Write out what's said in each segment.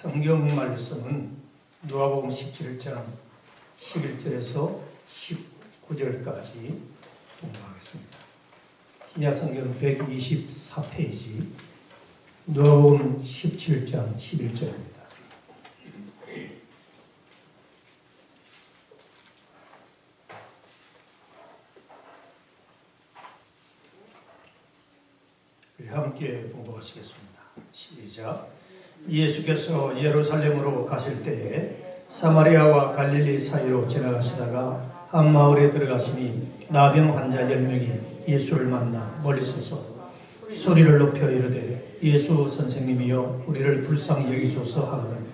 성경 말씀은 누가복음 17장 11절에서 19절까지 공부하겠습니다. 신약 성경 124페이지 누가복음 17장 11절입니다. 함께 공부하시겠습니다. 시작. 예수께서 예루살렘으로 가실 때에 사마리아와 갈릴리 사이로 지나가시다가 한 마을에 들어가시니 나병 환자 10명이 예수를 만나 멀리 서서 소리를 높여 이르되 예수 선생님이여 우리를 불쌍히 여기소서 하거든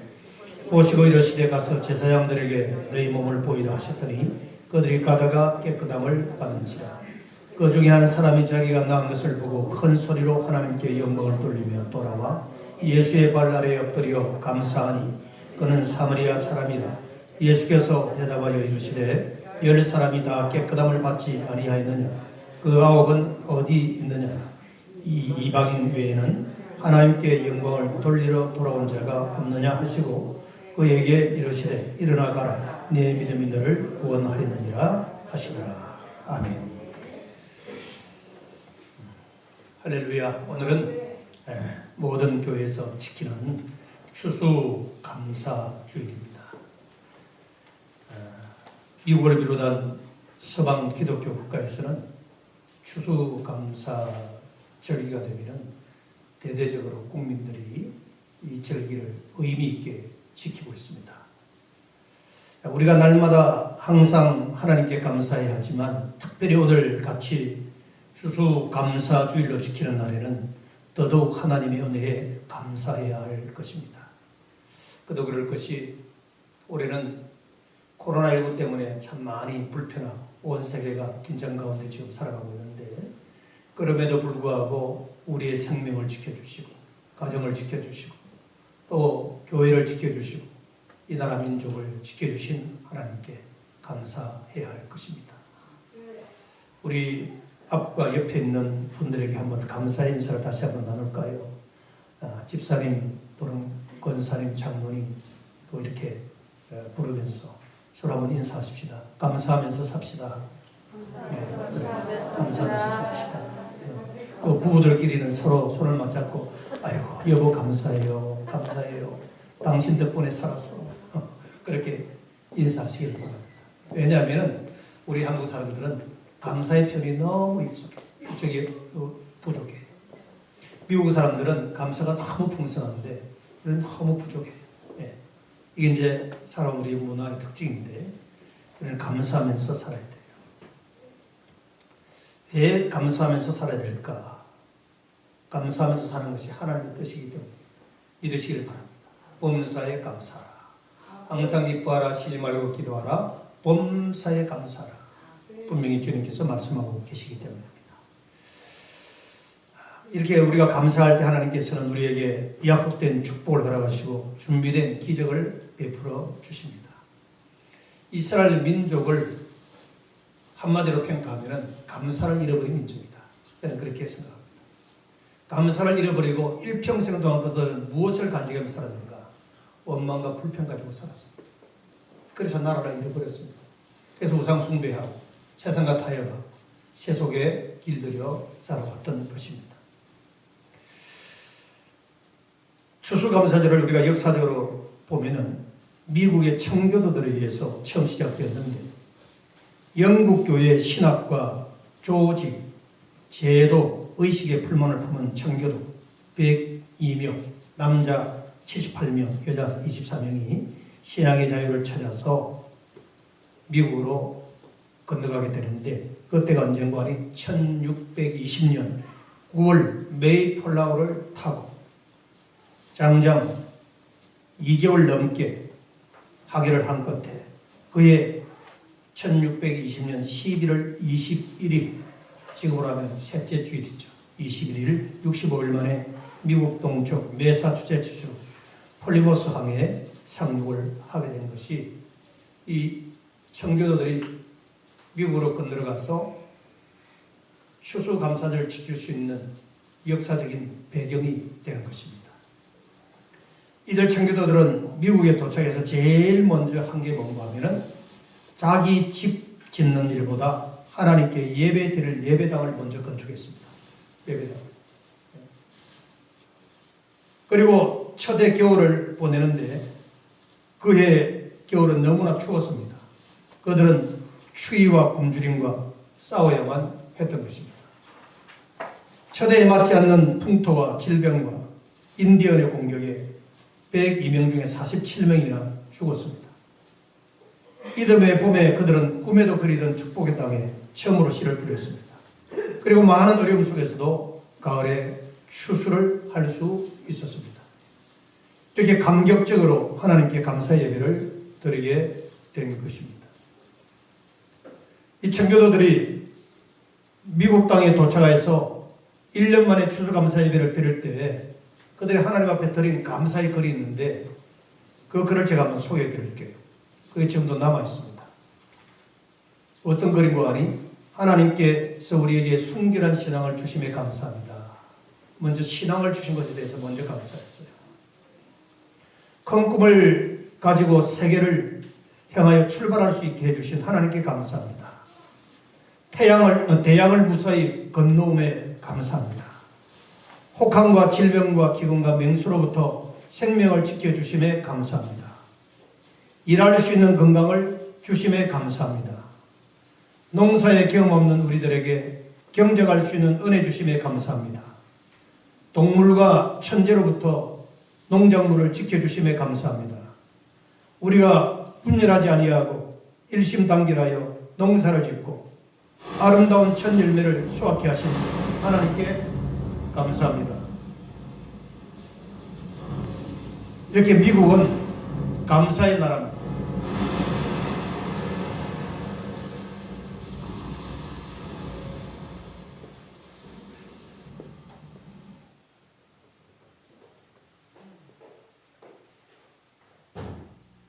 보시고 이르시되 가서 제사장들에게 너희 몸을 보이라 하셨더니 그들이 가다가 깨끗함을 받은지라. 그 중에 한 사람이 자기가 나은 것을 보고 큰 소리로 하나님께 영광을 돌리며 돌아와 예수의 발 아래에 엎드려 감사하니 그는 사마리아 사람이라. 예수께서 대답하여 이르시되 10사람이 다 깨끗함을 받지 아니하였느냐? 그 9은 어디 있느냐? 이 이방인 외에는 하나님께 영광을 돌리러 돌아온 자가 없느냐 하시고 그에게 이르시되 일어나 가라 네 믿음이 너를 구원하리느니라 하시더라. 아멘. 할렐루야. 오늘은 모든 교회에서 지키는 추수감사주일입니다. 미국을 비롯한 서방 기독교 국가에서는 추수감사절기가 되면 대대적으로 국민들이 이 절기를 의미 있게 지키고 있습니다. 우리가 날마다 항상 하나님께 감사해야 하지만 특별히 오늘 같이 추수감사주일로 지키는 날에는 더더욱 하나님의 은혜에 감사해야 할 것입니다. 그도 그럴 것이 올해는 코로나19 때문에 참 많이 불편하고 온 세계가 긴장 가운데 지금 살아가고 있는데 그럼에도 불구하고 우리의 생명을 지켜주시고 가정을 지켜주시고 또 교회를 지켜주시고 이 나라 민족을 지켜주신 하나님께 감사해야 할 것입니다. 우리 앞과 옆에 있는 분들에게 한번 감사의 인사를 다시 한번 나눌까요? 집사님 또는 권사님, 장로님 또 이렇게 부르면서 서로 한번 인사하십시다. 감사하면서 삽시다. 감사하면서 삽시다. 그 부부들끼리는 서로 손을 맞잡고 아이고 여보 감사해요. 감사해요. 당신 덕분에 살았어. 그렇게 인사하시길 바랍니다. 왜냐하면 우리 한국 사람들은 감사의 표현이 너무 익숙해. 이쪽이 부족해. 미국 사람들은 감사가 너무 풍성한데 우리는 너무 부족해. 이게 이제 사람 우리 문화의 특징인데 우리는 감사하면서 살아야 돼요. 왜 감사하면서 살아야 될까? 감사하면서 사는 것이 하나님의 뜻이기 때문에 믿으시길 바랍니다. 범사에 감사하라. 항상 기뻐하라. 쉬지 말고 기도하라. 범사에 감사하라. 분명히 주님께서 말씀하고 계시기 때문입니다. 이렇게 우리가 감사할 때 하나님께서는 우리에게 약속된 축복을 허락하시고 준비된 기적을 베풀어 주십니다. 이스라엘 민족을 한마디로 평가하면 감사를 잃어버린 민족이다. 저는 그렇게 생각합니다. 감사를 잃어버리고 일평생 동안 그들은 무엇을 간직하며 살았는가? 원망과 불평 가지고 살았습니다. 그래서 나라를 잃어버렸습니다. 그래서 우상 숭배하고 세상과 타협하고 세속에 길들여 살아왔던 것입니다. 추수감사절을 우리가 역사적으로 보면은 미국의 청교도들에 의해서 처음 시작되었는데 영국교회의 신학과 조직, 제도, 의식의 불만을 품은 청교도 102명, 남자 78명, 여자 24명이 신앙의 자유를 찾아서 미국으로 건너가게 되는데 그때가 언젠가 하니 1620년 9월 메이플라워를 타고 장장 2개월 넘게 하교를 한 끝에 그의 1620년 11월 21일 지금으로 하면 셋째 주일이죠. 21일 65일 만에 미국 동쪽 매사추세츠주 폴리머스 항에 상륙을 하게 된 것이 이 청교도들이 미국으로 건너가서 추수감사절을 지킬 수 있는 역사적인 배경이 되는 것입니다. 이들 청교도들은 미국에 도착해서 제일 먼저 한 게 뭔가 하면은 자기 집 짓는 일보다 하나님께 예배 드릴 예배당을 먼저 건축했습니다. 예배당. 그리고 첫해 겨울을 보내는데 그해 겨울은 너무나 추웠습니다. 그들은 추위와 굶주림과 싸워야만 했던 것입니다. 첫해에 맞지 않는 풍토와 질병과 인디언의 공격에 102명 중에 47명이나 죽었습니다. 이듬해 봄에 그들은 꿈에도 그리던 축복의 땅에 처음으로 씨를 뿌렸습니다. 그리고 많은 어려움 속에서도 가을에 추수를 할 수 있었습니다. 이렇게 감격적으로 하나님께 감사 예배를 드리게 된 것입니다. 이 청교도들이 미국 땅에 도착해서 1년 만에 추수감사 예배를 드릴 때 그들이 하나님 앞에 드린 감사의 글이 있는데 그 글을 제가 한번 소개해 드릴게요. 그게 지금도 남아 있습니다. 어떤 글인고 하니 하나님께서 우리에게 순결한 신앙을 주심에 감사합니다. 먼저 신앙을 주신 것에 대해서 먼저 감사했어요. 큰 꿈을 가지고 세계를 향하여 출발할 수 있게 해주신 하나님께 감사합니다. 대양을 무사히 건너옴에 감사합니다. 혹한과 질병과 기근과 맹수로부터 생명을 지켜주심에 감사합니다. 일할 수 있는 건강을 주심에 감사합니다. 농사에 경험 없는 우리들에게 경쟁할 수 있는 은혜 주심에 감사합니다. 동물과 천재로부터 농작물을 지켜주심에 감사합니다. 우리가 분열하지 아니하고 일심단결하여 농사를 짓고 아름다운 첫 열매를 수확케 하신 하나님께 감사합니다. 이렇게 미국은 감사의 나라입니다.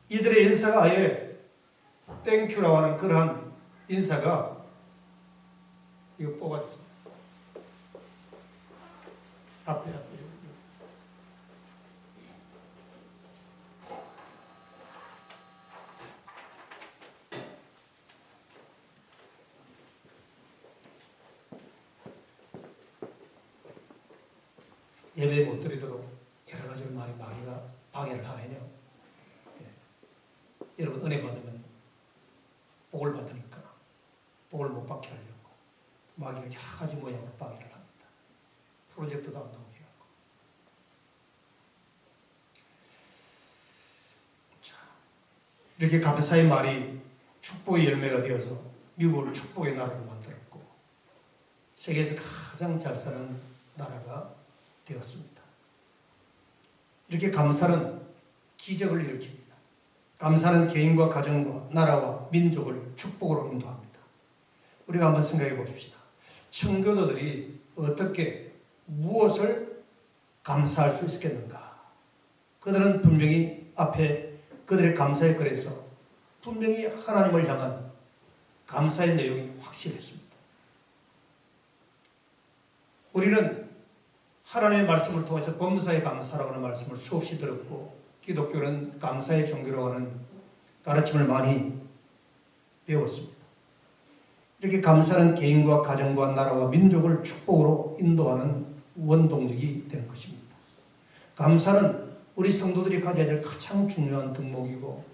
이들의 인사가 아예 땡큐라고 하는 그러한 인사가 이거 뽑아주세요. 앞에. 예배 못 드리도록 여러 가지로 많이 방해를 하네요. 여러분 은혜 받으면 복을 받으니까 복을 못 받게 하려고 마귀가 여러 가지 모양으로 방해를 합니다. 프로젝트도 안 나오게 하고. 자, 이렇게 감사의 말이 축복의 열매가 되어서 미국을 축복의 나라로 만들었고 세계에서 가장 잘 사는 나라가 되었습니다. 이렇게 감사는 기적을 일으킵니다. 감사는 개인과 가정과 나라와 민족을 축복으로 인도합니다. 우리가 한번 생각해 보십시다. 청교도들이 어떻게 무엇을 감사할 수 있었겠는가? 그들은 분명히 앞에 그들의 감사의 글에서 분명히 하나님을 향한 감사의 내용이 확실했습니다. 우리는 하나님의 말씀을 통해서 범사에 감사라고 하는 말씀을 수없이 들었고 기독교는 감사의 종교라고 하는 가르침을 많이 배웠습니다. 이렇게 감사는 개인과 가정과 나라와 민족을 축복으로 인도하는 원동력이 되는 것입니다. 감사는 우리 성도들이 가져야 될 가장 중요한 덕목이고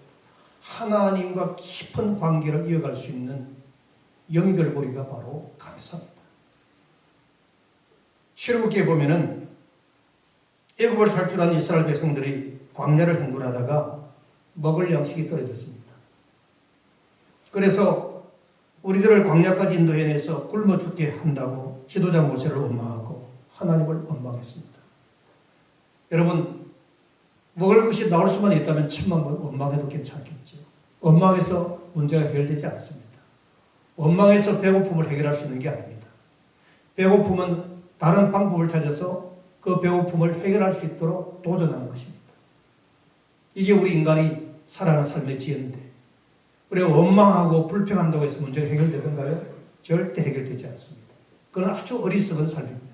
하나님과 깊은 관계를 이어갈 수 있는 연결고리가 바로 감사입니다. 출애굽기에 보면은 애굽을 탈출한 이스라엘 백성들이 광야를 행군하다가 먹을 양식이 떨어졌습니다. 그래서 우리들을 광야까지 인도해내서 굶어 죽게 한다고 지도자 모세를 원망하고 하나님을 원망했습니다. 여러분, 먹을 것이 나올 수만 있다면 천만 번 원망해도 괜찮겠죠. 원망해서 문제가 해결되지 않습니다. 원망해서 배고픔을 해결할 수 있는 게 아닙니다. 배고픔은 다른 방법을 찾아서 그 배고픔을 해결할 수 있도록 도전하는 것입니다. 이게 우리 인간이 살아가는 삶의 지혜인데 우리가 원망하고 불평한다고 해서 문제가 해결되던가요? 절대 해결되지 않습니다. 그건 아주 어리석은 삶입니다.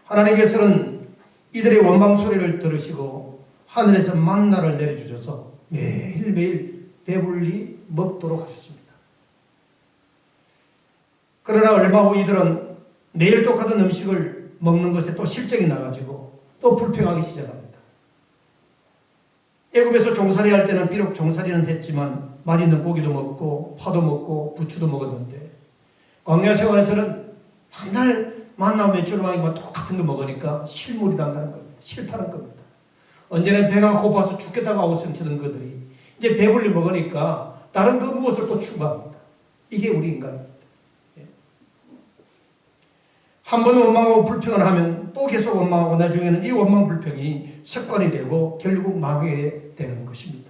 하나님께서는 이들의 원망 소리를 들으시고 하늘에서 만나를 내려주셔서 매일매일 배불리 먹도록 하셨습니다. 그러나 얼마 후 이들은 매일 똑같은 음식을 먹는 것에 또 실적이 나가지고 또 불평하기 시작합니다. 애굽에서 종살이 할 때는 비록 종살이는 했지만 맛있는 고기도 먹고 파도 먹고 부추도 먹었는데 광야 생활에서는 한달 만나 며칠만이면 똑같은 거 먹으니까 실물이 난다는 겁니다. 싫다는 겁니다. 언제는 배가 고파서 죽겠다고 아우성치던 그들이 이제 배불리 먹으니까 다른 그 무엇을 또 추구합니다. 이게 우리 인간입니다. 한 번 원망하고 불평을 하면 또 계속 원망하고 나중에는 이 원망 불평이 습관이 되고 결국 망하게 되는 것입니다.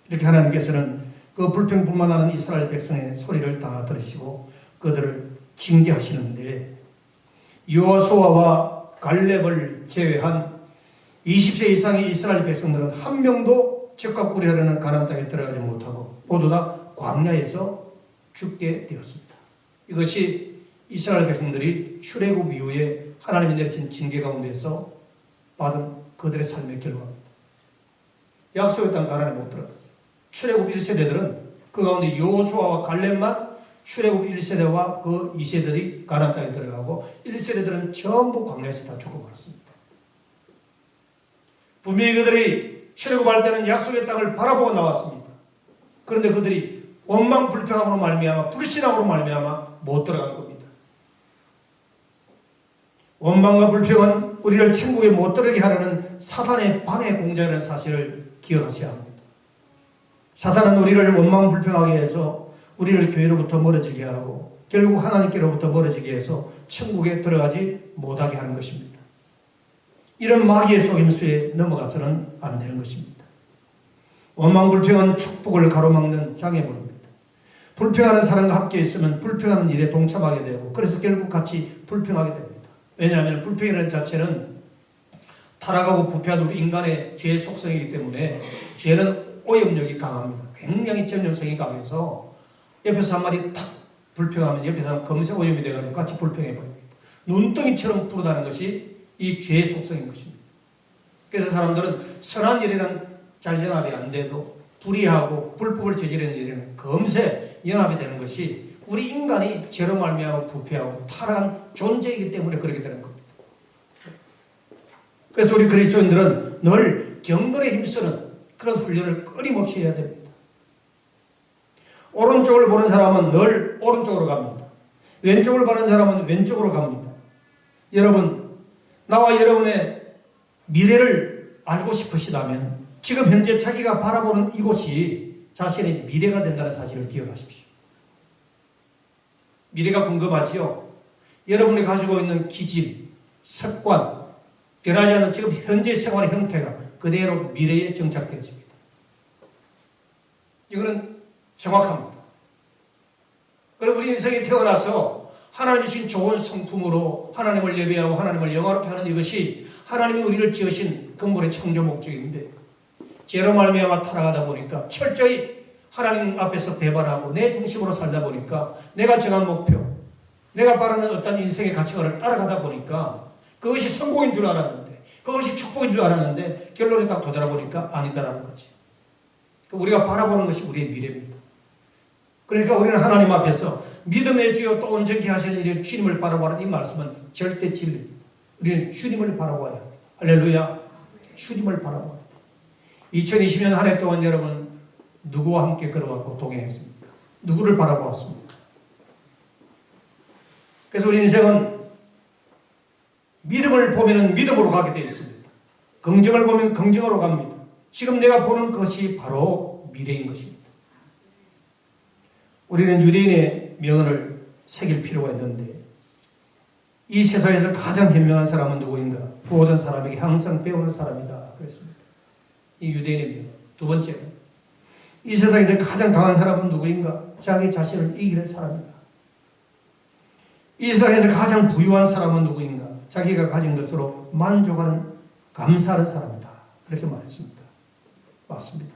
이렇게 하나님께서는 그 불평뿐만 아니라 이스라엘 백성의 소리를 다 들으시고 그들을 징계하시는데 여호수아와 갈렙을 제외한 20세 이상의 이스라엘 백성들은 한 명도 적과 꿀이 흐르는 가나안 땅에 들어가지 못하고 모두 다 광야에서 죽게 되었습니다. 이것이 이스라엘 백성들이 출애굽 이후에 하나님이 내리신 징계 가운데서 받은 그들의 삶의 결과입니다. 약속의 땅 가나안에 못 들어갔어요. 출애굽 1세대들은 그 가운데 여호수아와 갈렙만 출애굽 1세대와 그 2세들이 가나안 땅에 들어가고 1세대들은 전부 광야에서 다 죽어버렸습니다. 분명히 그들이 출애굽할 때는 약속의 땅을 바라보고 나왔습니다. 그런데 그들이 원망 불평함으로 말미암아 불신함으로 말미암아 못 들어간 겁니다. 원망과 불평은 우리를 천국에 못 들어가게 하려는 사탄의 방해 공작이라는 사실을 기억하셔야 합니다. 사탄은 우리를 원망 불평하게 해서 우리를 교회로부터 멀어지게 하고 결국 하나님께로부터 멀어지게 해서 천국에 들어가지 못하게 하는 것입니다. 이런 마귀의 속임수에 넘어가서는 안 되는 것입니다. 원망 불평은 축복을 가로막는 장애물입니다. 불평하는 사람과 함께 있으면 불평하는 일에 동참하게 되고 그래서 결국 같이 불평하게 됩니다. 왜냐하면 불평이라는 자체는 타락하고 부패한 우리 인간의 죄의 속성이기 때문에 죄는 오염력이 강합니다. 굉장히 전염성이 강해서 옆에서 한마디 탁 불평하면 옆에서 검색 오염이 돼가지고 같이 불평해버립니다. 눈덩이처럼 불어나는 것이 이 죄의 속성인 것입니다. 그래서 사람들은 선한 일에는 잘 연합이 안 돼도 불의하고 불법을 저지르는 일에는 검색 연합이 되는 것이 우리 인간이 죄로 말미암아 부패하고 타락한 존재이기 때문에 그렇게 되는 겁니다. 그래서 우리 그리스도인들은 늘 경건에 힘쓰는 그런 훈련을 끊임없이 해야 됩니다. 오른쪽을 보는 사람은 늘 오른쪽으로 갑니다. 왼쪽을 보는 사람은 왼쪽으로 갑니다. 여러분, 나와 여러분의 미래를 알고 싶으시다면 지금 현재 자기가 바라보는 이곳이 자신의 미래가 된다는 사실을 기억하십시오. 미래가 궁금하지요? 여러분이 가지고 있는 기질, 습관, 변하지 않는 지금 현재 생활의 형태가 그대로 미래에 정착되어집니다. 이거는 정확합니다. 그리고 우리 인생에 태어나서 하나님이 주신 좋은 성품으로 하나님을 예배하고 하나님을 영화롭게 하는 이것이 하나님이 우리를 지으신 근본의 창조 목적인데 죄로 말미암아 타락하다 보니까 철저히 하나님 앞에서 배반하고 내 중심으로 살다 보니까 내가 정한 목표, 내가 바라는 어떤 인생의 가치관을 따라가다 보니까 그것이 성공인 줄 알았는데 그것이 축복인 줄 알았는데 결론에 딱 도달해 보니까 아니다라는 거지. 우리가 바라보는 것이 우리의 미래입니다. 그러니까 우리는 하나님 앞에서 믿음의 주여 또 온전히 하시는 일을 주님을 바라보는 이 말씀은 절대 진리입니다. 우리는 주님을 바라봐야 합니다. 할렐루야. 주님을 바라봐야 합니다. 2020년 한 해 동안 여러분 누구와 함께 걸어왔고 동행했습니까? 누구를 바라보았습니까? 그래서 우리 인생은 믿음을 보면 믿음으로 가게 되어 있습니다. 긍정을 보면 긍정으로 갑니다. 지금 내가 보는 것이 바로 미래인 것입니다. 우리는 유대인의 명언을 새길 필요가 있는데 이 세상에서 가장 현명한 사람은 누구인가? 모든 사람에게 항상 배우는 사람이다. 그랬습니다. 이 유대인의 명언. 두 번째는 이 세상에서 가장 강한 사람은 누구인가? 자기 자신을 이기는 사람이다. 이 세상에서 가장 부유한 사람은 누구인가? 자기가 가진 것으로 만족하는 감사하는 사람이다. 그렇게 말했습니다. 맞습니다.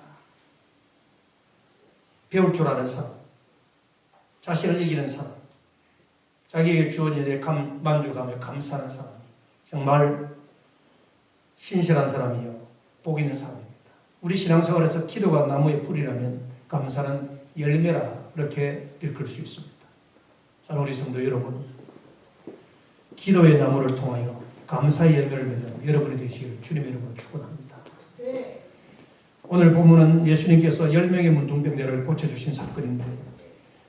배울 줄 아는 사람, 자신을 이기는 사람, 자기에게 주어진 일에 만족하며 감사하는 사람, 정말 신실한 사람이요 복 있는 사람입니다. 우리 신앙생활에서 기도가 나무의 뿌리라면 감사는 열매라 그렇게 읽을 수 있습니다. 자, 우리 성도 여러분, 기도의 나무를 통하여 감사의 열매를 맺는 여러분이 되시기를 주님의 이름으로 축원합니다. 오늘 본문은 예수님께서 10명의 문둥병자를 고쳐주신 사건인데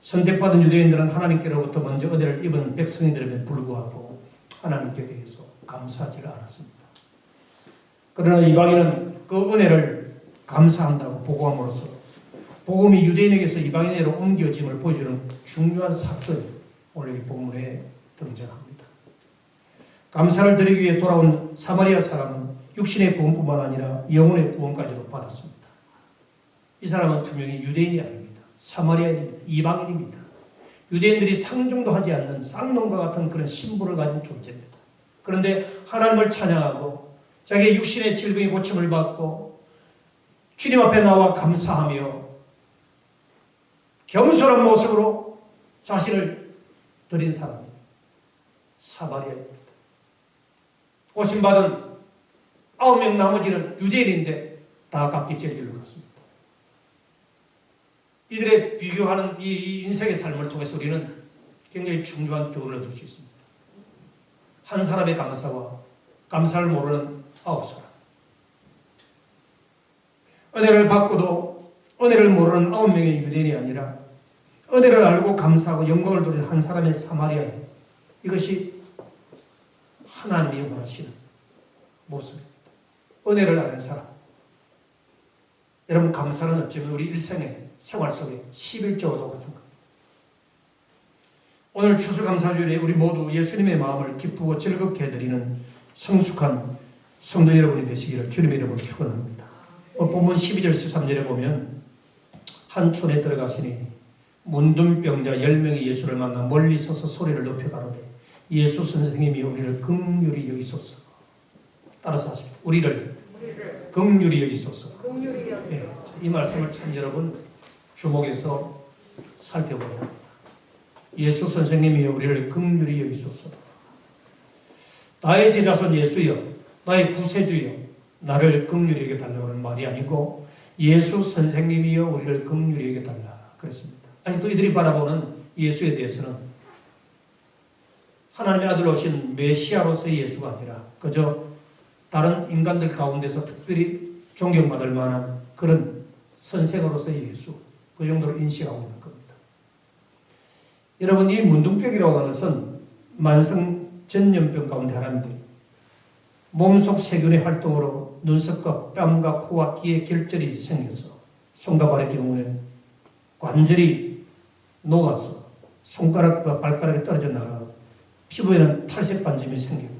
선택받은 유대인들은 하나님께로부터 먼저 은혜를 입은 백성인들에게 불구하고 하나님께 대해서 감사하지 않았습니다. 그러나 이방인은 그 은혜를 감사한다고 보고함으로써 복음이 유대인에게서 이방인에게로 옮겨짐을 보여주는 중요한 사건이 오늘 이 본문에 등장합니다. 감사를 드리기 위해 돌아온 사마리아 사람은 육신의 구원뿐만 아니라 영혼의 구원까지도 받았습니다. 이 사람은 분명히 유대인이 아닙니다. 사마리아인입니다. 이방인입니다. 유대인들이 상종도 하지 않는 쌍놈과 같은 그런 신분을 가진 존재입니다. 그런데 하나님을 찬양하고 자기의 육신의 질병이 고침을 받고 주님 앞에 나와 감사하며 겸손한 모습으로 자신을 드린 사람이 사마리아입니다. 고침받은 9명 나머지는 유대인인데 다 각기 제 길로 갔습니다. 이들의 비교하는 이 인생의 삶을 통해서 우리는 굉장히 중요한 교훈을 얻을 수 있습니다. 한 사람의 감사와 감사를 모르는 9사람. 은혜를 받고도 은혜를 모르는 9명의 유대인이 아니라 은혜를 알고 감사하고 영광을 돌리는 한 사람의 사마리아인. 이것이 하나님이 원하시는 모습입니다. 은혜를 아는 사람. 여러분, 감사는 어쩌면 우리 일생의 생활 속에 11조도 같은 겁니다. 오늘 추수감사주일에 우리 모두 예수님의 마음을 기쁘고 즐겁게 해드리는 성숙한 성도 여러분이 되시기를 주님의 이름으로 축원합니다. 본문 12절 13절에 보면 한 촌에 들어가시니 문둥병자 10명이 예수를 만나 멀리 서서 소리를 높여 가로되 예수 선생님이 우리를 긍휼히 여기소서. 따라서 하십시오. 우리를 긍휼히 여기소서. 예, 이 말씀을 참 여러분 주목해서 살펴보야 합니다. 예수 선생님이 우리를 긍휼히 여기소서. 나의 제자손 예수여, 나의 구세주여, 나를 긍휼히 여겨달라고 하는 말이 아니고 예수 선생님이여 우리를 긍휼히 여겨달라 그랬습니다. 아직도 이들이 바라보는 예수에 대해서는 하나님의 아들로 오신 메시아로서의 예수가 아니라 그저 다른 인간들 가운데서 특별히 존경받을 만한 그런 선생으로서의 예수, 그 정도로 인식하고 있는 겁니다. 여러분, 이 문둥병이라고 하는 것은 만성전염병 가운데 하나인데 몸속 세균의 활동으로 눈썹과 뺨과 코와 귀에 결절이 생겨서 손과 발의 경우는 관절이 녹아서 손가락과 발가락이 떨어져 나가고 피부에는 탈색 반점이 생기고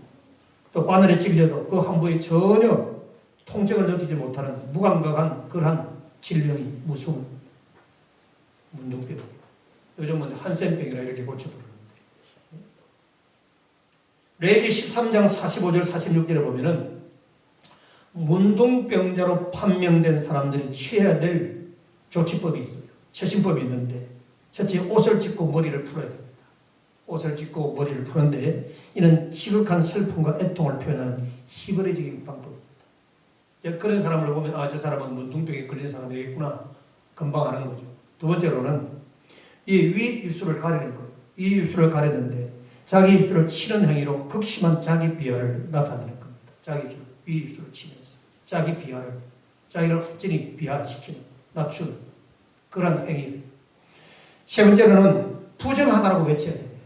또 바늘에 찔려도 그 한 부에 전혀 통증을 느끼지 못하는 무감각한 그러한 질병이 무서운 문둥병입니다. 요즘은 한센병이라 이렇게 고쳐 부르는데 레위기 13장 45절 46절에 보면은 문둥병자로 판명된 사람들이 취해야 될 조치법이 있어요. 처신법이 있는데 첫째 옷을 찢고 머리를 풀어야 됩니다. 옷을 찢고 머리를 푸는데 이는 지극한 슬픔과 애통을 표현하는 히브리적인 방법입니다. 그런 사람을 보면 저 사람은 문둥병에 걸린 사람이겠구나 금방 아는 거죠. 두 번째로는 이 위 입술을 가리는 거예요. 이 입술을 가리는데 자기 입술을 치는 행위로 극심한 자기 비하를 나타내는 겁니다. 자기 위 입술을 치면서 자기 비하를, 자기를 완전히 비하시키는, 낮추는 그런 행위. 세 번째로는 부정하다라고 외쳐야 됩니다.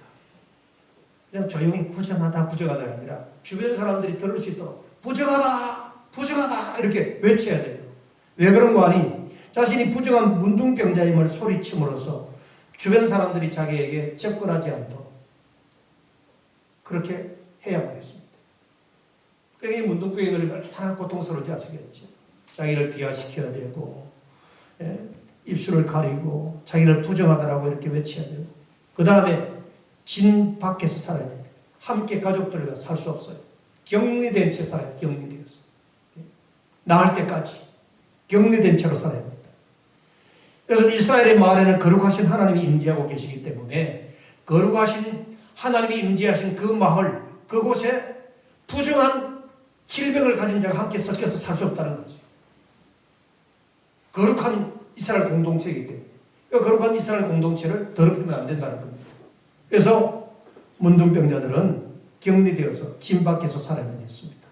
그냥 조용히 부정하다가 아니라 주변 사람들이 들을 수 있도록 부정하다 이렇게 외쳐야 돼요. 왜 그런 거 아니? 자신이 부정한 문둥병자임을 소리침으로써 주변 사람들이 자기에게 접근하지 않도록 그렇게 해야만 했습니다. 그러니까 이 문둥병에 걸리면 얼마나 고통스러운지 아시겠죠? 자기를 비하시켜야 되고 입술을 가리고 자기를 부정하다라고 이렇게 외쳐야 되고 그 다음에 진 밖에서 살아야 됩니다. 함께 가족들과 살 수 없어요. 격리된 채 살아요. 격리되어서. 나을 때까지 격리된 채로 살아야 됩니다. 그래서 이스라엘의 마을에는 거룩하신 하나님이 임재하고 계시기 때문에 거룩하신 하나님이 임재하신 그 마을, 그곳에 부정한 질병을 가진 자가 함께 섞여서 살 수 없다는 거죠. 거룩한 이스라엘 공동체이기 때문에 이 거룩한 이스라엘 공동체를 더럽히면 안 된다는 겁니다. 그래서 문둥병자들은 격리되어서 진 밖에서 살아야만 했습니다.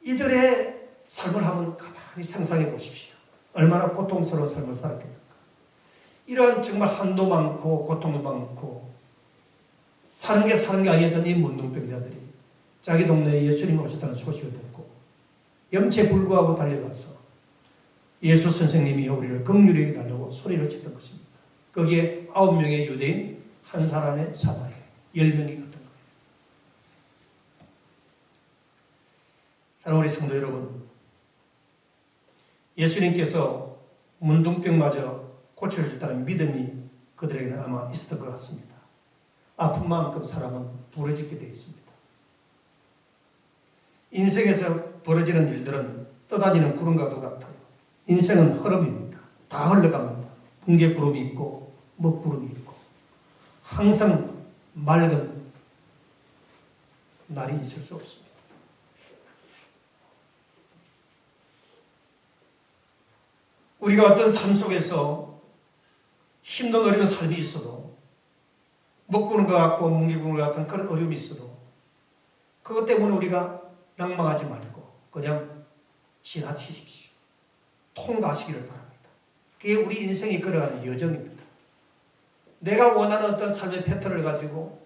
이들의 삶을 한번 가만히 상상해 보십시오. 얼마나 고통스러운 삶을 살았겠는가. 이러한 정말 한도 많고 고통도 많고 사는 게 아니었던 이 문둥병자들이 자기 동네에 예수님이 오셨다는 소식을 듣고 염체불구하고 달려가서 예수 선생님이 우리를 긍휼히 여겨달라고 소리를 쳤던 것입니다. 거기에 9명의 유대인, 한 사람의 사마리아, 10명이 갔던 거예요. 사랑하는 우리 성도 여러분, 예수님께서 문둥병마저 고쳐주셨다는 믿음이 그들에게는 아마 있었던 것 같습니다. 아픈 만큼 사람은 부러지게 되어 있습니다. 인생에서 벌어지는 일들은 떠다니는 구름과도 같아요. 인생은 흐름입니다. 다 흘러갑니다. 붕괴구름이 있고 먹구름이 있고 항상 맑은 날이 있을 수 없습니다. 우리가 어떤 삶 속에서 힘든 어려운 삶이 있어도 먹구는 것 같고 뭉개구는 것 같은 그런 어려움이 있어도 그것 때문에 우리가 낭망하지 말고 그냥 지나치십시오. 통과하시기를 바랍니다. 그게 우리 인생이 걸어가는 여정입니다. 내가 원하는 어떤 삶의 패턴을 가지고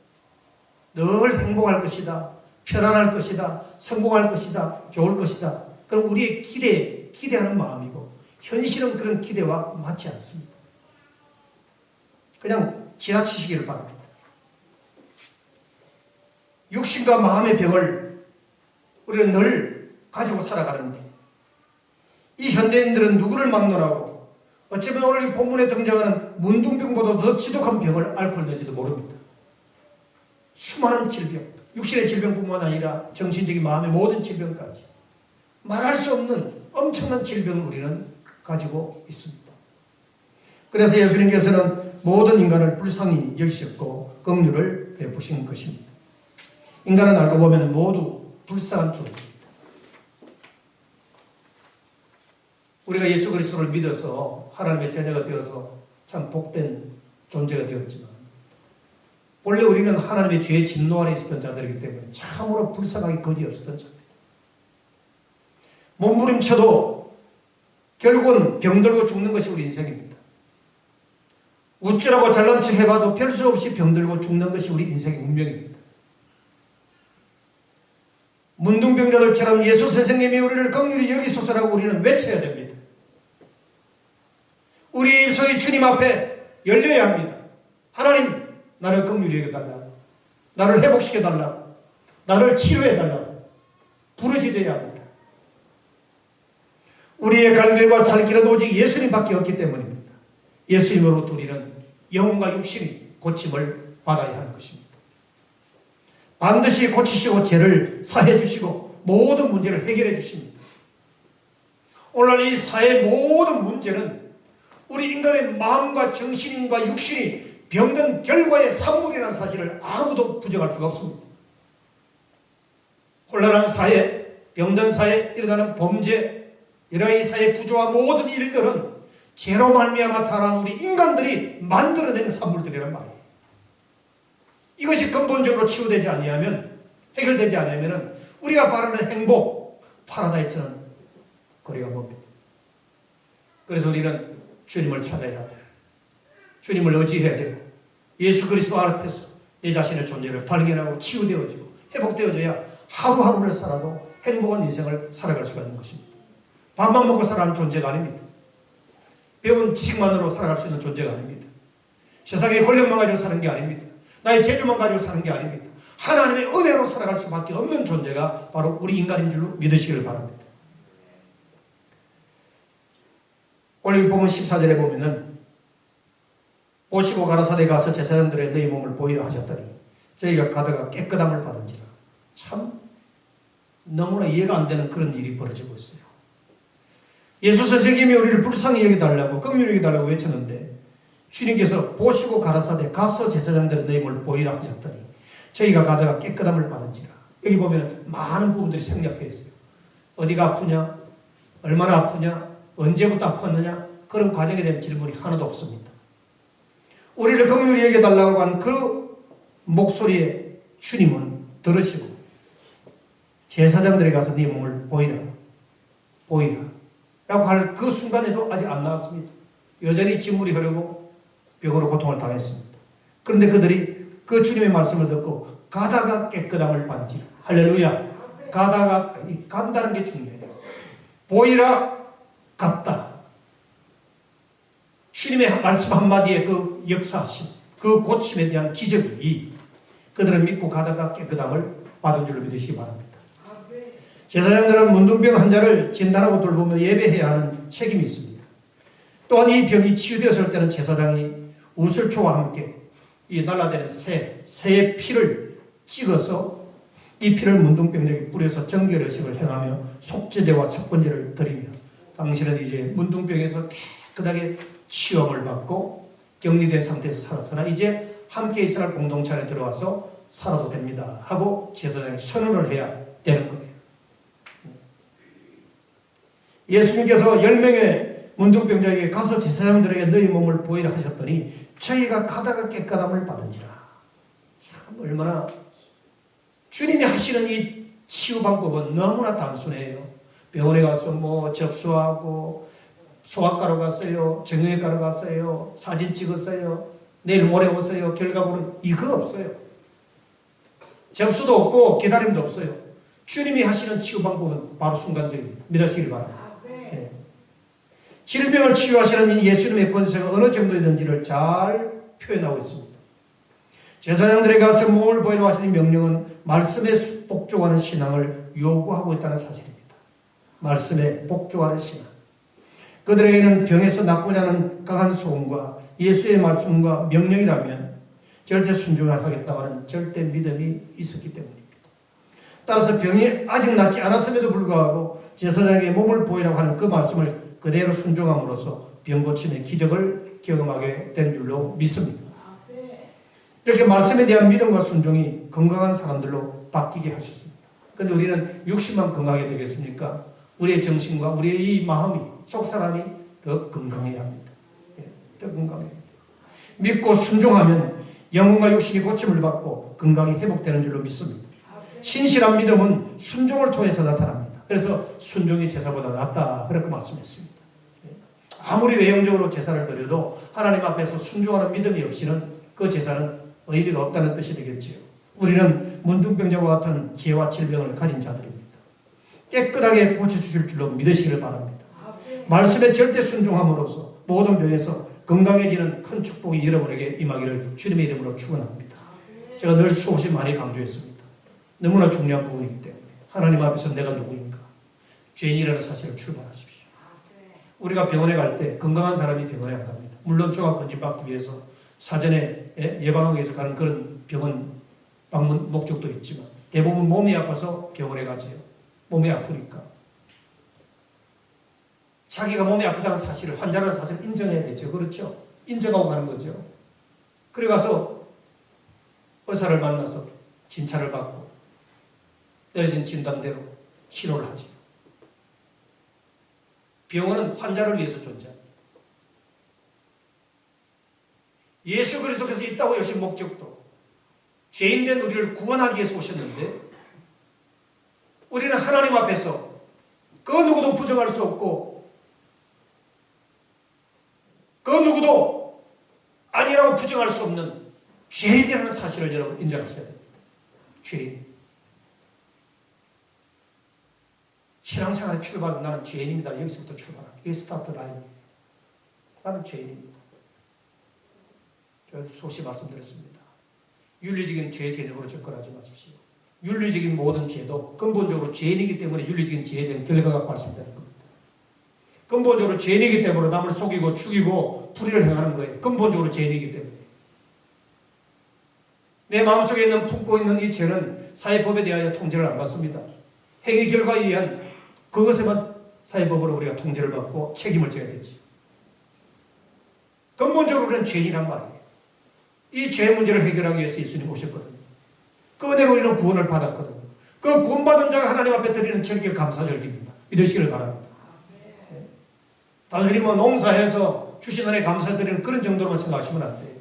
늘 행복할 것이다, 편안할 것이다, 성공할 것이다, 좋을 것이다. 그럼 우리의 기대하는 마음이고 현실은 그런 기대와 맞지 않습니다. 그냥 지나치시기를 바랍니다. 육신과 마음의 병을 우리는 늘 가지고 살아가는데 이 현대인들은 누구를 막론하고 어쩌면 오늘 이 본문에 등장하는 문둥병보다 더 지독한 병을 앓고 있는지도 모릅니다. 수많은 질병, 육신의 질병뿐만 아니라 정신적인 마음의 모든 질병까지 말할 수 없는 엄청난 질병을 우리는 가지고 있습니다. 그래서 예수님께서는 모든 인간을 불쌍히 여기셨고 긍휼을 베푸신 것입니다. 인간은 알고 보면 모두 불쌍한 존재입니다. 우리가 예수 그리스도를 믿어서 하나님의 자녀가 되어서 참 복된 존재가 되었지만 원래 우리는 하나님의 죄의 진노 아래 있었던 자들이기 때문에 참으로 불쌍하기 거지없었던 자입니다. 몸부림쳐도 결국은 병들고 죽는 것이 우리 인생입니다. 우쭐하고 잘난 척 해봐도 별 수 없이 병들고 죽는 것이 우리 인생의 운명입니다. 문둥병자들처럼 예수 선생님이 우리를 긍휼히 여기소서라고 우리는 외쳐야 됩니다. 우리 소위 주님 앞에 열려야 합니다. 하나님, 나를 긍휼히 여겨달라. 나를 회복시켜달라. 나를 치료해달라. 부르짖어야 합니다. 우리의 갈길과 살 길은 오직 예수님밖에 없기 때문입니다. 예수님으로부터 우리는 영혼과 육신이 고침을 받아야 하는 것입니다. 반드시 고치시고 죄를 사해 주시고 모든 문제를 해결해 주십니다. 오늘날 이 사회의 모든 문제는 우리 인간의 마음과 정신과 육신이 병든 결과의 산물이라는 사실을 아무도 부정할 수가 없습니다. 혼란한 사회, 병든 사회에 일어나는 범죄, 이러한 이 사회 구조와 모든 일들은 죄로 말미암아 타락한 우리 인간들이 만들어낸 산물들이란 말이에요. 이것이 근본적으로 치유되지 아니하면, 해결되지 않으면 우리가 바라는 행복, 파라다이스는 거리가 멉니다. 그래서 우리는 주님을 찾아야 하고 주님을 의지해야 되고 예수 그리스도 앞에서 내 자신의 존재를 발견하고 치유되어지고 회복되어져야 하루하루를 살아도 행복한 인생을 살아갈 수가 있는 것입니다. 밥만 먹고 살아가는 존재가 아닙니다. 배운 지식만으로 살아갈 수 있는 존재가 아닙니다. 세상의 권력만 가지고 사는 게 아닙니다. 나의 재주만 가지고 사는 게 아닙니다. 하나님의 은혜로 살아갈 수밖에 없는 존재가 바로 우리 인간인 줄로 믿으시기를 바랍니다. 오늘 본문 14절에 보면은 오시고 가라사대 가서 제사장들의 너희 몸을 보이라 하셨더니 저희가 가다가 깨끗함을 받은지라. 참 너무나 이해가 안 되는 그런 일이 벌어지고 있어요. 예수 선생님이 우리를 불쌍히 여기달라고 긍휼히 여기달라고 외쳤는데 주님께서 보시고 가라사대 가서 제사장들의 너희 몸을 보이라 하셨더니 저희가 가다가 깨끗함을 받은지라. 여기 보면 많은 부분들이 생략되어 있어요. 어디가 아프냐, 얼마나 아프냐, 언제부터 아팠느냐, 그런 과정에 대한 질문이 하나도 없습니다. 우리를 긍휼히 여겨달라고 한 그 목소리에 주님은 들으시고 제사장들에 가서 네 몸을 보이라 라고 할 그 순간에도 아직 안 나왔습니다. 여전히 진물이 흐르고 병으로 고통을 당했습니다. 그런데 그들이 그 주님의 말씀을 듣고 가다가 깨끗함을 받지라. 할렐루야. 가다가 간다는 게 중요해요. 보이라 갔다. 주님의 말씀 한마디에 그 역사심, 그 고침에 대한 기적이 그들은 믿고 가다가 깨끗함을 받은 줄로 믿으시기 바랍니다. 제사장들은 문둥병 환자를 진단하고 돌보며 예배해야 하는 책임이 있습니다. 또한 이 병이 치유되었을 때는 제사장이 우슬초와 함께 이 날아다니는 새의 피를 찍어서 이 피를 문둥병에게 뿌려서 정결의식을 행하며 속죄제와 석번제를 드리며 당신은 이제 문둥병에서 깨끗하게 치유함을 받고 격리된 상태에서 살았으나 이제 함께 이스라엘 공동체 안에 들어와서 살아도 됩니다 하고 제사장이 선언을 해야 되는 거예요. 예수님께서 10명의 문둥병자에게 가서 제사장들에게 너희 몸을 보이라 하셨더니 저희가 가다가 깨끗함을 받은지라. 참 얼마나 주님이 하시는 이 치유 방법은 너무나 단순해요. 병원에 가서 뭐 접수하고 소아과로 갔어요, 정형외과로 갔어요, 사진 찍었어요, 내일 모레 오세요, 결과 보러 이거 없어요. 접수도 없고 기다림도 없어요. 주님이 하시는 치유 방법은 바로 순간적입니다. 믿으시길 바랍니다. 네. 질병을 치유하시는 예수님의 권세가 어느 정도이든지를 잘 표현하고 있습니다. 제사장들에게 가서 몸을 보이러 하시는 명령은 말씀에 복종하는 신앙을 요구하고 있다는 사실입니다. 말씀에 복종하는 신앙. 그들에게는 병에서 낫고자 하는 강한 소원과 예수의 말씀과 명령이라면 절대 순종하겠다고 절대 믿음이 있었기 때문입니다. 따라서 병이 아직 낫지 않았음에도 불구하고 제사장에게 몸을 보이라고 하는 그 말씀을 그대로 순종함으로써 병 고침의 기적을 경험하게 된 줄로 믿습니다. 이렇게 말씀에 대한 믿음과 순종이 건강한 사람들로 바뀌게 하셨습니다. 그런데 우리는 육신만 건강하게 되겠습니까? 우리의 정신과 우리의 이 마음이, 속사람이 더 건강해야 합니다. 더 건강해야 합니다. 믿고 순종하면 영혼과 육신이 고침을 받고 건강이 회복되는 줄로 믿습니다. 신실한 믿음은 순종을 통해서 나타납니다. 그래서 순종이 제사보다 낫다 그렇게 말씀했습니다. 아무리 외형적으로 제사를 드려도 하나님 앞에서 순종하는 믿음이 없이는 그 제사는 의미가 없다는 뜻이 되겠지요. 우리는 문둥병자와 같은 죄와 질병을 가진 자들입니다. 깨끗하게 고쳐주실 줄로 믿으시기를 바랍니다. 말씀에 절대 순종함으로써 모든 병에서 건강해지는 큰 축복이 여러분에게 임하기를 주님의 이름으로 축원합니다. 제가 늘 수없이 많이 강조했습니다. 너무나 중요한 부분이기 때문에 하나님 앞에서 내가 누구인가, 죄인이라는 사실을 출발하십시오. 우리가 병원에 갈 때 건강한 사람이 병원에 안 갑니다. 물론 종합검진받기 위해서 사전에 예방하기 위해서 가는 그런 병원 방문 목적도 있지만 대부분 몸이 아파서 병원에 가지요. 몸이 아프니까. 자기가 몸이 아프다는 사실을, 환자라는 사실을 인정해야 되죠. 그렇죠? 인정하고 가는 거죠. 그래 가서 의사를 만나서 진찰을 받고 내려진 진단대로 치료를 하죠. 병원은 환자를 위해서 존재합니다. 예수 그리스도께서 이 땅에 오신 목적도 죄인된 우리를 구원하기 위해서 오셨는데 우리는 하나님 앞에서 그 누구도 부정할 수 없고 그 누구도 아니라고 부정할 수 없는 죄인이라는 사실을 여러분 인정하셔야 됩니다. 죄인. 신앙생활의 출발은 나는 죄인입니다. 여기서부터 출발합니다. 이게 스타트 라인입니다. 나는 죄인입니다. 제가 소시 말씀드렸습니다. 윤리적인 죄 개념으로 접근하지 마십시오. 윤리적인 모든 죄도 근본적으로 죄인이기 때문에 윤리적인 죄에 대한 결과가 발생되는 겁니다. 근본적으로 죄인이기 때문에 남을 속이고 죽이고 불의를 행하는 거예요. 근본적으로 죄인이기 때문에. 내 마음속에 있는 품고 있는 이 죄는 사회법에 대하여 통제를 안 받습니다. 행위 결과에 의한 그것에만 사회법으로 우리가 통제를 받고 책임을 져야 되지. 근본적으로 우리는 죄인이란 말이에요. 이 죄 문제를 해결하기 위해서 예수님 오셨거든요. 그 은혜로 우리는 구원을 받았거든요. 그 구원받은 자가 하나님 앞에 드리는 절기가 감사절기입니다. 믿으시길 바랍니다. 단순히 뭐 농사해서 주신 은혜 감사드리는 그런 정도로만 생각하시면 안 돼요.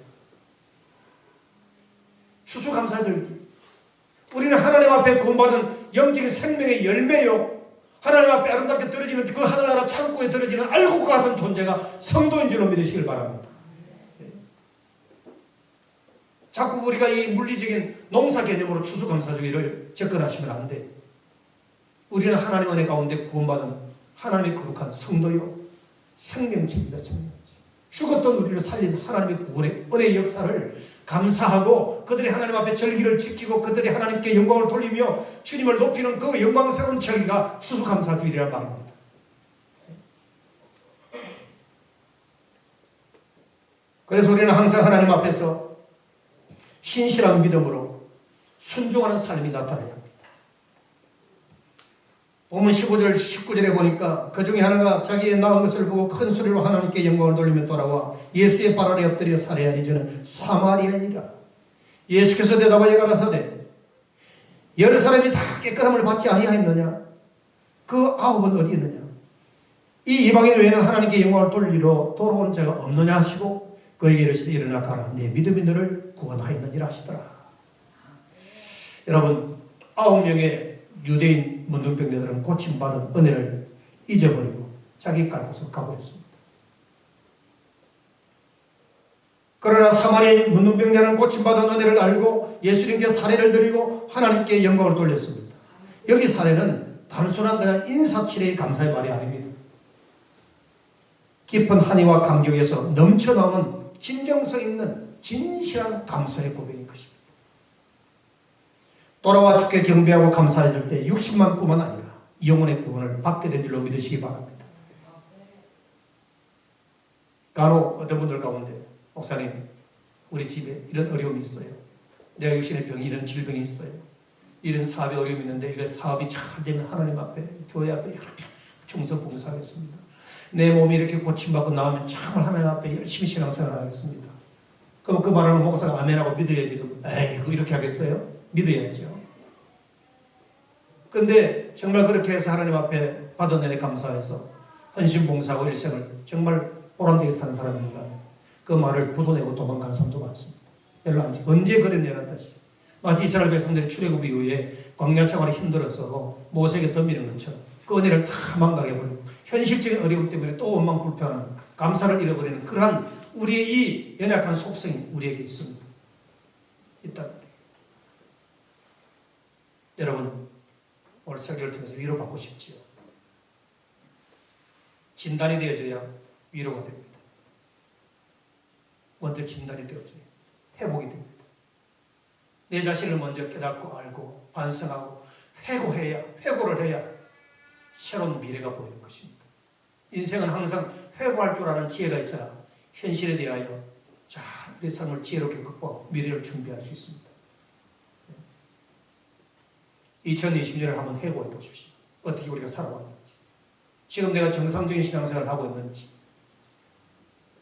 추수감사절기. 우리는 하나님 앞에 구원받은 영적인 생명의 열매요. 하나님 앞에 아름답게 떨어지는 그 하늘나라 창고에 떨어지는 알곡과 같은 존재가 성도인 줄로 믿으시길 바랍니다. 자꾸 우리가 이 물리적인 농사 개념으로 추수감사주기를 접근하시면 안 돼. 우리는 하나님 은혜 가운데 구원받은 하나님의 거룩한 성도요. 생명체입니다. 생명체. 죽었던 우리를 살린 하나님의 구원의 은혜의 역사를 감사하고 그들이 하나님 앞에 절기를 지키고 그들이 하나님께 영광을 돌리며 주님을 높이는 그 영광스러운 절기가 추수감사주일이란 말입니다. 그래서 우리는 항상 하나님 앞에서 신실한 믿음으로 순종하는 삶이 나타나야 합니다. 본문 15절 19절에 보니까 그 중에 하나가 자기의 낳은 것을 보고 큰 소리로 하나님께 영광을 돌리며 돌아와 예수의 발 아래 엎드려 살해하니 저는 사마리아인이라. 예수께서 대답하여 가라사대 여러 사람이 다 깨끗함을 받지 아니하였느냐? 그 9은 어디 있느냐? 이 이방인 외에는 하나님께 영광을 돌리러 돌아온 자가 없느냐 하시고 그에게 이르시되 일어나 가라. 내 믿음이 너를 구원하였느니라 하시더라. 여러분 9명의 유대인 문둥병자들은 고침받은 은혜를 잊어버리고 자기 갈 곳으로 가버렸습니다. 그러나 사마리아인 문둥병자는 고침받은 은혜를 알고 예수님께 사례를 드리고 하나님께 영광을 돌렸습니다. 여기 사례는 단순한 그냥 인사치레의 감사의 말이 아닙니다. 깊은 한의와 감격에서 넘쳐나오는 진정성 있는 진실한 감사의 고백인 것입니다. 돌아와 주께 경배하고 감사해줄 때 60만 뿐만 아니라 영혼의 구원을 받게 된 줄로 믿으시기 바랍니다. 간혹 어떤 분들 가운데 목사님 우리 집에 이런 어려움이 있어요. 내가 육신의 병이 이런 질병이 있어요. 이런 사업에 어려움이 있는데 이거 사업이 잘 되면 하나님 앞에 교회 앞에 이렇게 충성 봉사하겠습니다. 내 몸이 이렇게 고침받고 나오면 정말 하나님 앞에 열심히 신앙생활 하겠습니다. 그럼 그 말하는 목사가 아멘하고 믿어야지. 에이 이렇게 하겠어요? 믿어야죠. 그런데 정말 그렇게 해서 하나님 앞에 받은 은혜 감사해서 헌신봉사하고 일생을 정말 보람되게 사는 사람인가 그 말을 부도내고 도망가는 사람도 많습니다. 별로 안 언제 그랬냐는 뜻이 마치 이스라엘 백성들이 출애굽 이후에 광야 생활이 힘들어서 모세에게 덤비는 것처럼 그 은혜를 다 망각해버리고 현실적인 어려움 때문에 또 원망 불평하는 감사를 잃어버리는 그러한 우리의 이 연약한 속성이 우리에게 있습니다. 일단 여러분 오늘 설교를 통해서 위로받고 싶지요. 진단이 되어져야 위로가 됩니다. 먼저 진단이 되어져야 회복이 됩니다. 내 자신을 먼저 깨닫고 알고 반성하고 회고를 해야 새로운 미래가 보이는 것입니다. 인생은 항상 회고할 줄 아는 지혜가 있어야 현실에 대하여 잘 우리 삶을 지혜롭게 극복하고 미래를 준비할 수 있습니다. 2020년을 한번 회고해 보십시오. 어떻게 우리가 살아왔는지, 지금 내가 정상적인 신앙생활을 하고 있는지,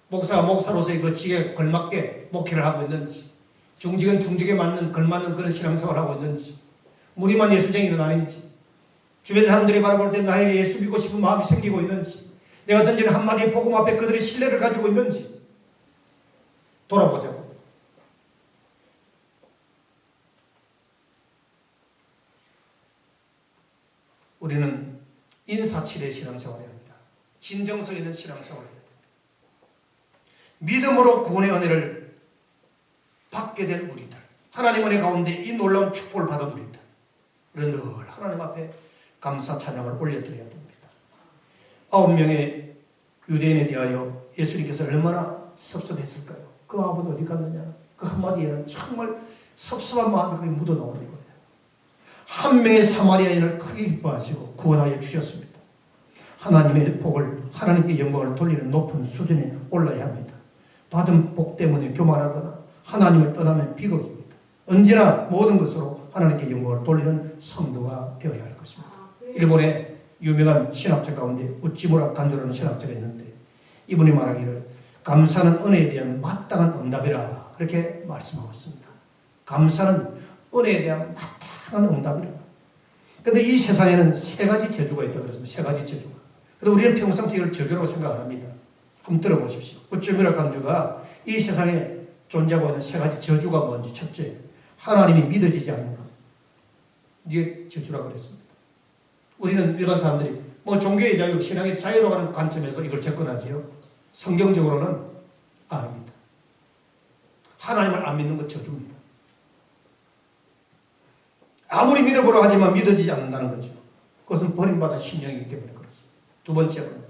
목사로서의 그 직에 걸맞게 목회를 하고 있는지, 중직은 중직에 맞는 걸맞는 그런 신앙생활을 하고 있는지, 무리만 예수쟁이는 아닌지, 주변 사람들이 바라볼 때 나에게 예수 믿고 싶은 마음이 생기고 있는지, 내가 던지는 한마디 복음 앞에 그들이 신뢰를 가지고 있는지 돌아보자고. 우리는 인사치레의 신앙생활이 아니라 진정성 있는 신앙생활을 해야 됩니다. 믿음으로 구원의 은혜를 받게 된 우리들, 하나님 은혜 가운데 이 놀라운 축복을 받은 우리들, 우리는 늘 하나님 앞에 감사 찬양을 올려드려야 됩니다. 9명의 유대인에 대하여 예수님께서 얼마나 섭섭했을까요? 그 9은 어디 갔느냐? 그 한마디에는 정말 섭섭한 마음이 거기 묻어나오는 거예요. 한 명의 사마리아인을 크게 기뻐하시고 구원하여 주셨습니다. 하나님의 복을, 하나님께 영광을 돌리는 높은 수준에 올라야 합니다. 받은 복 때문에 교만하거나 하나님을 떠나면 비극입니다. 언제나 모든 것으로 하나님께 영광을 돌리는 성도가 되어야 할 것입니다. 일본의 유명한 신학자 가운데 우찌무라 간조라는 신학자가 있는데 이분이 말하기를 감사는 은혜에 대한 마땅한 응답이라 그렇게 말씀하고 있습니다. 감사는 은혜에 대한 마땅한 응답이라. 근데 이 세상에는 세 가지 저주가 있다고 그랬습니다. 세 가지 저주가. 근데 우리는 평상시에 이걸 저주라고 생각 안 합니다. 한번 들어보십시오. 어쩌면 강조가 이 세상에 존재하고 있는 세 가지 저주가 뭔지. 첫째, 하나님이 믿어지지 않는 것. 이게 저주라고 그랬습니다. 우리는 일반 사람들이 뭐 종교의 자유, 신앙의 자유로 가는 관점에서 이걸 접근하지요. 성경적으로는 아닙니다. 하나님을 안 믿는 것 저주입니다. 아무리 믿어보려 하지만 믿어지지 않는다는 거죠. 그것은 버림받은 심령이기 때문에 그렇습니다. 두 번째는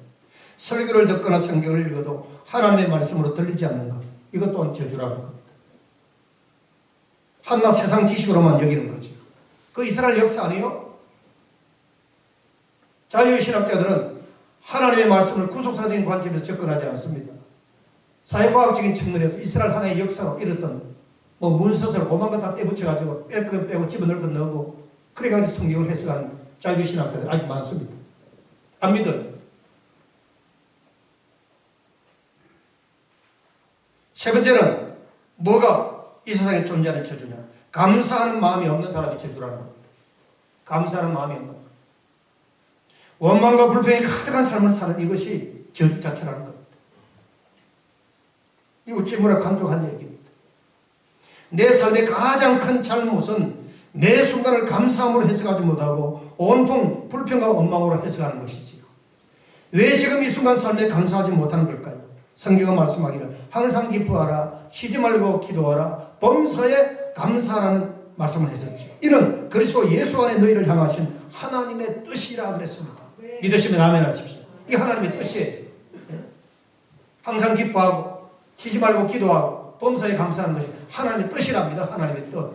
설교를 듣거나 성경을 읽어도 하나님의 말씀으로 들리지 않는 것. 이것 또한 저주라는 겁니다. 한낱 세상 지식으로만 여기는 거죠. 그 이스라엘 역사 아니에요? 자유신학자들은 하나님의 말씀을 구속사적인 관점에서 접근하지 않습니다. 사회과학적인 측면에서 이스라엘 하나의 역사로 이뤘던 뭐 문서설 오만 것 다 떼붙여가지고 뺄 것 빼고 집어넣을 것 넣고 그래가지고 성경을 해석하는 자유신학자들이 아직 많습니다. 안 믿어요. 세 번째는 뭐가 이 세상에 존재하는 저주냐? 감사하는 마음이 없는 사람이 저주라는 겁니다. 감사하는 마음이 없는 것. 원망과 불평이 가득한 삶을 사는 이것이 저주 자체라는 겁니다. 이 우찌무라 강조한 얘기입니다. 내 삶의 가장 큰 잘못은 매 순간을 감사함으로 해석하지 못하고 온통 불평과 원망으로 해석하는 것이지요. 왜 지금 이 순간 삶에 감사하지 못하는 걸까요? 성경은 말씀하기를 항상 기뻐하라, 쉬지 말고 기도하라, 범사에 감사하라는 말씀을 했었죠. 이는 그리스도 예수 안에 너희를 향하신 하나님의 뜻이라 그랬습니다. 믿으시면 아멘 하십시오. 이게 하나님의 뜻이에요. 항상 기뻐하고 쉬지 말고 기도하고 범사에 감사하는 것이 하나님의 뜻이랍니다. 하나님의 뜻.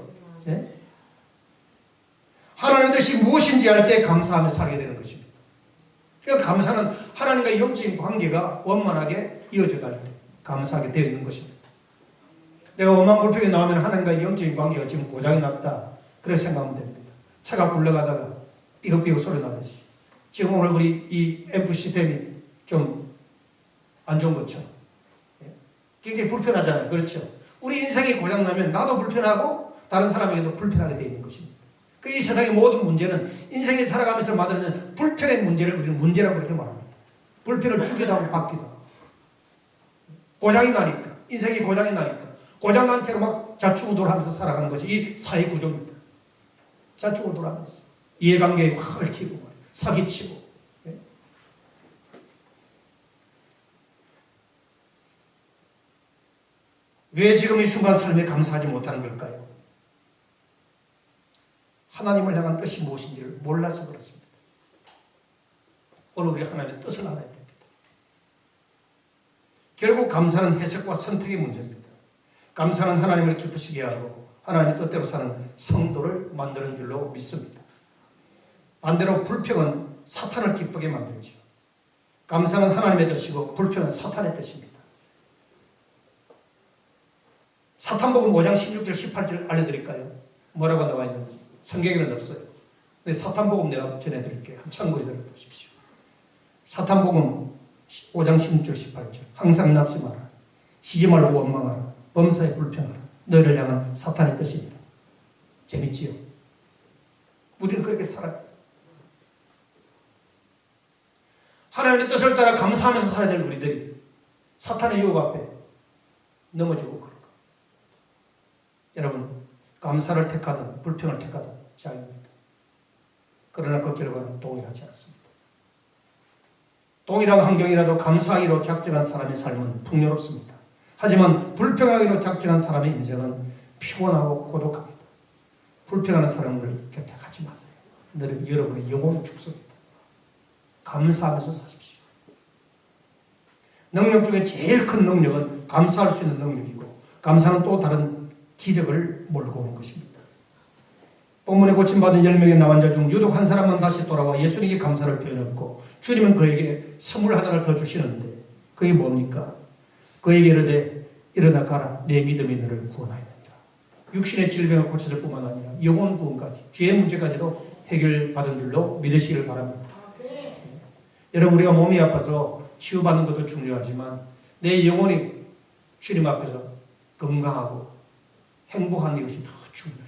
하나님의 뜻이 무엇인지 알 때 감사하며 살게 되는 것입니다. 그러니까 감사는 하나님과의 영적인 관계가 원만하게 이어져 갈 때 감사하게 되어 있는 것입니다. 내가 원망 불평이 나오면 하나님과의 영적인 관계가 지금 고장이 났다. 그렇게 생각하면 됩니다. 차가 굴러가다가 삐걱삐걱 소리 나듯이 지금 오늘 우리 이 앰프 시스템이 좀 안 좋은 것처럼 굉장히 불편하잖아요. 그렇죠? 우리 인생이 고장나면 나도 불편하고 다른 사람에게도 불편하게 되어 있는 것입니다. 이 세상의 모든 문제는 인생이 살아가면서 만들어낸 불편의 문제를 우리는 문제라고 그렇게 말합니다. 불편을 주기도 하고 받기도 하고. 고장이 나니까, 인생이 고장이 나니까 고장난 채로 막 좌충우돌하면서 살아가는 것이 이 사회 구조입니다. 좌충우돌하면서 이해관계에 확 얽히고 사기치고. 왜 지금 이 순간 삶에 감사하지 못하는 걸까요? 하나님을 향한 뜻이 무엇인지를 몰라서 그렇습니다. 오늘 우리 하나님의 뜻을 알아야 됩니다. 결국 감사는 해석과 선택의 문제입니다. 감사는 하나님을 기쁘시게 하고 하나님의 뜻대로 사는 성도를 만드는 줄로 믿습니다. 반대로 불평은 사탄을 기쁘게 만들죠. 감사는 하나님의 뜻이고 불평은 사탄의 뜻입니다. 사탄복음 5장 16절 18절 알려드릴까요? 뭐라고 나와 있는지. 성경에는 없어요. 근데 사탄복음 내가 전해드릴게요. 한번 참고해 들어보십시오. 사탄복음 5장 16절 18절 항상 낙심하라. 쉬지 말고 원망하라. 범사에 불평하라. 너희를 향한 사탄의 뜻입니다. 재밌지요? 우리는 그렇게 살아요. 하나님의 뜻을 따라 감사하면서 살아야 될 우리들이 사탄의 유혹 앞에 넘어지고 그럴까? 여러분, 감사를 택하든 불평을 택하든 자유입니다. 그러나 그 결과는 동일하지 않습니다. 동일한 환경이라도 감사하기로 작정한 사람의 삶은 풍요롭습니다. 하지만 불평하기로 작정한 사람의 인생은 피곤하고 고독합니다. 불평하는 사람을 곁에 가지 마세요. 너는 여러분의 영혼은 죽습니다. 감사하면서 사십시오. 능력 중에 제일 큰 능력은 감사할 수 있는 능력이고 감사는 또 다른 기적을 몰고 오는 것입니다. 본문에 고침받은 10명의 나환 자 중 유독 한 사람만 다시 돌아와 예수님께 감사를 표현했고 주님은 그에게 선물 하나를 더 주시는데 그게 뭡니까? 그에게 이르되 일어나 가라 내 믿음이 너를 구원하였느니라. 육신의 질병을 고쳐줄 뿐만 아니라 영혼 구원까지 죄의 문제까지도 해결받은 줄로 믿으시기를 바랍니다. 여러분 우리가 몸이 아파서 치유받는 것도 중요하지만 내 영혼이 주님 앞에서 건강하고 행복한 이것이 더 중요해요.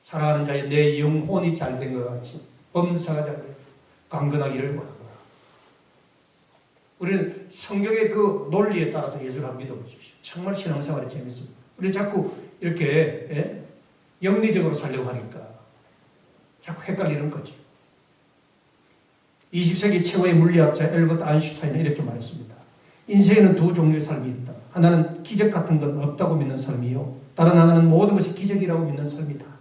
사랑하는 자의 내 영혼이 잘된 것 같이 범사가 잘되고 강건하기를 원합니다. 우리는 성경의 그 논리에 따라서 예수를 한번 믿어보십시오. 정말 신앙생활이 재밌습니다. 우리는 자꾸 이렇게 영리적으로 살려고 하니까 자꾸 헷갈리는 거죠. 20세기 최고의 물리학자 엘버트 아인슈타인은 이렇게 말했습니다. 인생에는 두 종류의 삶이 있다. 하나는 기적 같은 건 없다고 믿는 삶이요, 다른 하나는 모든 것이 기적이라고 믿는 삶이다.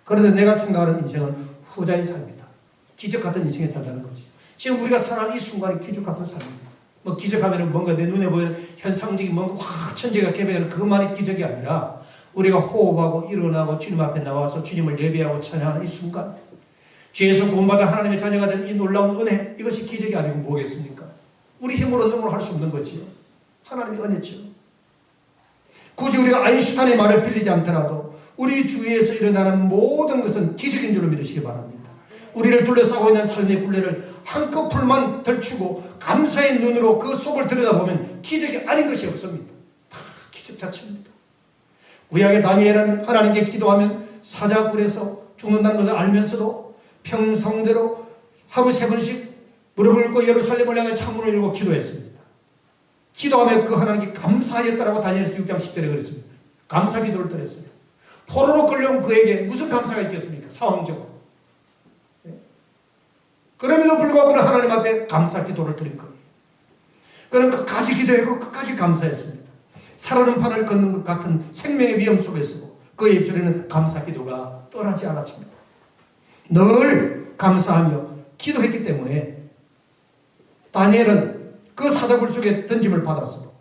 그런데 내가 생각하는 인생은 후자의 삶이다. 기적 같은 인생에 살다는 거지. 지금 우리가 살아가는 이 순간이 기적 같은 삶입니다. 뭐 기적하면 뭔가 내 눈에 보이는 현상적인 뭔가 확 천재가 깨배하는 그것만이 기적이 아니라 우리가 호흡하고 일어나고 주님 앞에 나와서 주님을 예배하고 찬양하는 이 순간, 죄에서 구원받은 하나님의 자녀가 된 이 놀라운 은혜, 이것이 기적이 아니고 뭐겠습니까? 우리 힘으로 능으로 할 수 없는 거지요. 하나님의 은혜죠. 굳이 우리가 아인슈타인의 말을 빌리지 않더라도 우리 주위에서 일어나는 모든 것은 기적인 줄로 믿으시기 바랍니다. 우리를 둘러싸고 있는 삶의 굴레를 한꺼풀만 덜추고 감사의 눈으로 그 속을 들여다보면 기적이 아닌 것이 없습니다. 다 기적 자체입니다. 구약의 다니엘은 하나님께 기도하면 사자굴에서 죽는다는 것을 알면서도 평성대로 하루 3번씩 무릎을 꿇고 예루살렘을 향해 창문을 열고 기도했습니다. 기도하며 그 하나님께 감사하였다라고 다니엘서 6장 10절에 그랬습니다. 감사 기도를 드렸어요. 포로로 끌려온 그에게 무슨 감사가 있겠습니까? 상황적으로. 그럼에도 불구하고 그는 하나님 앞에 감사 기도를 드린 거예요. 그는 끝까지 기도했고 끝까지 감사했습니다. 살아는 판을 걷는 것 같은 생명의 위험 속에서도 그의 입술에는 감사 기도가 떠나지 않았습니다. 늘 감사하며 기도했기 때문에 다니엘은 그 사자굴 속에 건짐을 받았고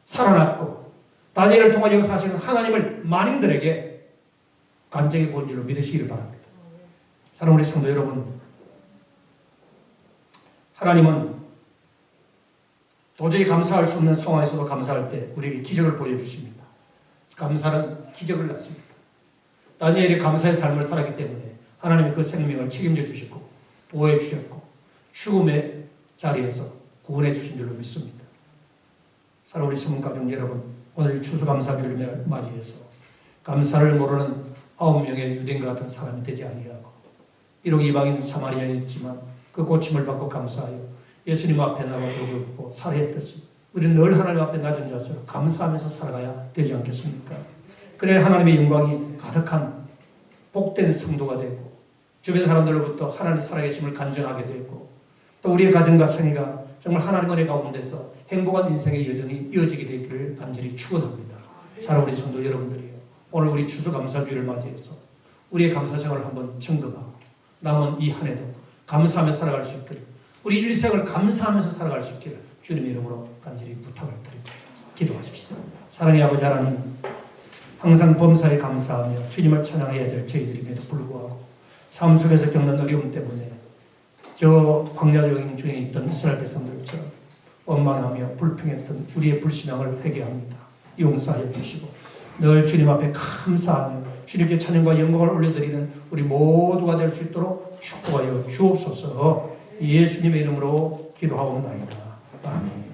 살아났고, 다니엘을 통한 역사하시는 하나님을 만인들에게 간증해 본 줄로 믿으시기를 바랍니다. 사랑하는 우리 성도 여러분, 하나님은 도저히 감사할 수 없는 상황에서도 감사할 때 우리에게 기적을 보여주십니다. 감사는 기적을 낳습니다. 다니엘이 감사의 삶을 살았기 때문에 하나님이 그 생명을 책임져 주시고 보호해 주셨고 죽음의 자리에서 구원해 주신 줄로 믿습니다. 사랑하는 우리 성문가족 여러분, 오늘 추수감사절을 맞이해서 감사를 모르는 9명의 유대인과 같은 사람이 되지 아니하고, 비록 이방인 사마리아인이지만 그 고침을 받고 감사하여 예수님 앞에 나와 벽을 붓고 살해했듯이 우리는 늘 하나님 앞에 낮은 자세로 감사하면서 살아가야 되지 않겠습니까? 그래야 하나님의 영광이 가득한 복된 성도가 되고 주변 사람들로부터 하나님 살아계심을 간증하게 되고, 또 우리의 가정과 생애가 정말 하나님 은혜 가운데서 행복한 인생의 여정이 이어지게 되기를 간절히 축원합니다. 사랑하는 우리 성도 여러분들이요, 오늘 우리 추수감사주일을 맞이해서 우리의 감사생활을 한번 점검하고 남은 이 한 해도 감사하며 살아갈 수 있기를, 우리 일생을 감사하면서 살아갈 수 있기를 주님의 이름으로 간절히 부탁을 드립니다. 기도하십시오. 사랑의 아버지 하나님, 항상 범사에 감사하며 주님을 찬양해야 될 저희들임에도 불구하고 삶 속에서 겪는 어려움 때문에 저 광야 여행 중에 있던 이스라엘 백성들처럼 원망하며 불평했던 우리의 불신앙을 회개합니다. 용서하여 주시고 늘 주님 앞에 감사하며 주님께 찬양과 영광을 올려드리는 우리 모두가 될 수 있도록 축복하여 주옵소서. 예수님의 이름으로 기도하옵나이다. 아멘.